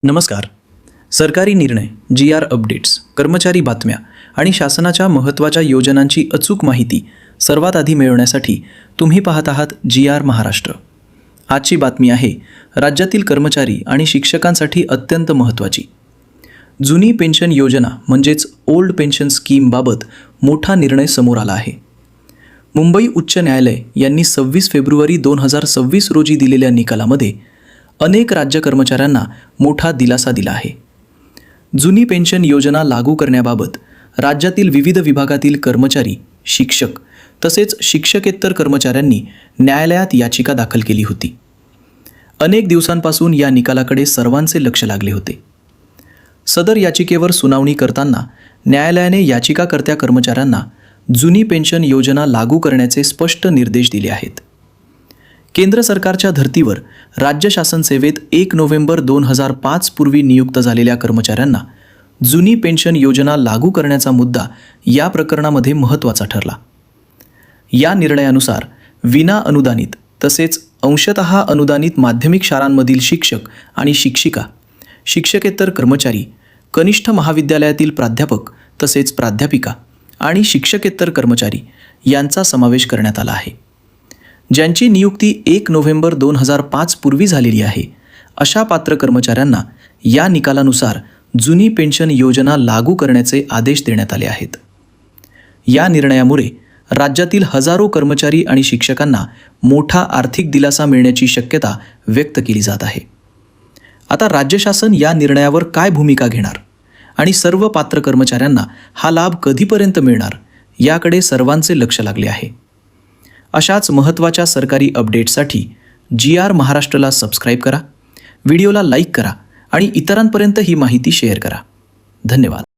नमस्कार. सरकारी निर्णय, GR अपडेट्स, कर्मचारी बातम्या आणि शासनाच्या महत्त्वाच्या योजनांची अचूक माहिती सर्वात आधी मिळवण्यासाठी तुम्ही पाहत आहात GR महाराष्ट्र. आजची बातमी आहे राज्यातील कर्मचारी आणि शिक्षकांसाठी अत्यंत महत्त्वाची. जुनी पेन्शन योजना म्हणजेच ओल्ड पेन्शन स्कीमबाबत मोठा निर्णय समोर आला आहे. मुंबई उच्च न्यायालय यांनी 26 फेब्रुवारी 2026 रोजी दिलेल्या निकालामध्ये अनेक राज्य कर्मचाऱ्यांना मोठा दिलासा दिला आहे. जुनी पेन्शन योजना लागू करण्याबाबत राज्यातील विविध विभागातील कर्मचारी, शिक्षक तसेच शिक्षकेतर कर्मचाऱ्यांनी न्यायालयात याचिका दाखल केली होती. अनेक दिवसांपासून या निकालाकडे सर्वांचे लक्ष लागले होते. सदर याचिकेवर सुनावणी करताना न्यायालयाने याचिकाकर्त्या कर्मचाऱ्यांना जुनी पेन्शन योजना लागू करण्याचे स्पष्ट निर्देश दिले आहेत. केंद्र सरकारच्या धर्तीवर राज्य शासन सेवेत 1 नोव्हेंबर 2005 पूर्वी नियुक्त झालेल्या कर्मचाऱ्यांना जुनी पेन्शन योजना लागू करण्याचा मुद्दा या प्रकरणामध्ये महत्त्वाचा ठरला. या निर्णयानुसार विना अनुदानित तसेच अंशतः अनुदानित माध्यमिक शाळांमधील शिक्षक आणि शिक्षिका, शिक्षकेतर कर्मचारी, कनिष्ठ महाविद्यालयातील प्राध्यापक तसेच प्राध्यापिका आणि शिक्षकेतर कर्मचारी यांचा समावेश करण्यात आला आहे. ज्यांची नियुक्ती 1 नोव्हेंबर 2005 पूर्वी झालेली आहे अशा पात्र कर्मचाऱ्यांना या निकालानुसार जुनी पेन्शन योजना लागू करण्याचे आदेश देण्यात आले आहेत. या निर्णयामुळे राज्यातील हजारो कर्मचारी आणि शिक्षकांना मोठा आर्थिक दिलासा मिळण्याची शक्यता व्यक्त केली जात आहे. आता राज्य शासन या निर्णयावर काय भूमिका घेणार आणि सर्व पात्र कर्मचाऱ्यांना हा लाभ कधीपर्यंत मिळणार याकडे सर्वांचे लक्ष लागले आहे. अशाच महत्त्वाच्या सरकारी अपडेट्ससाठी GR महाराष्ट्रला सबस्क्राईब करा, व्हिडिओला लाईक करा आणि इतरांपर्यंत ही माहिती शेअर करा. धन्यवाद.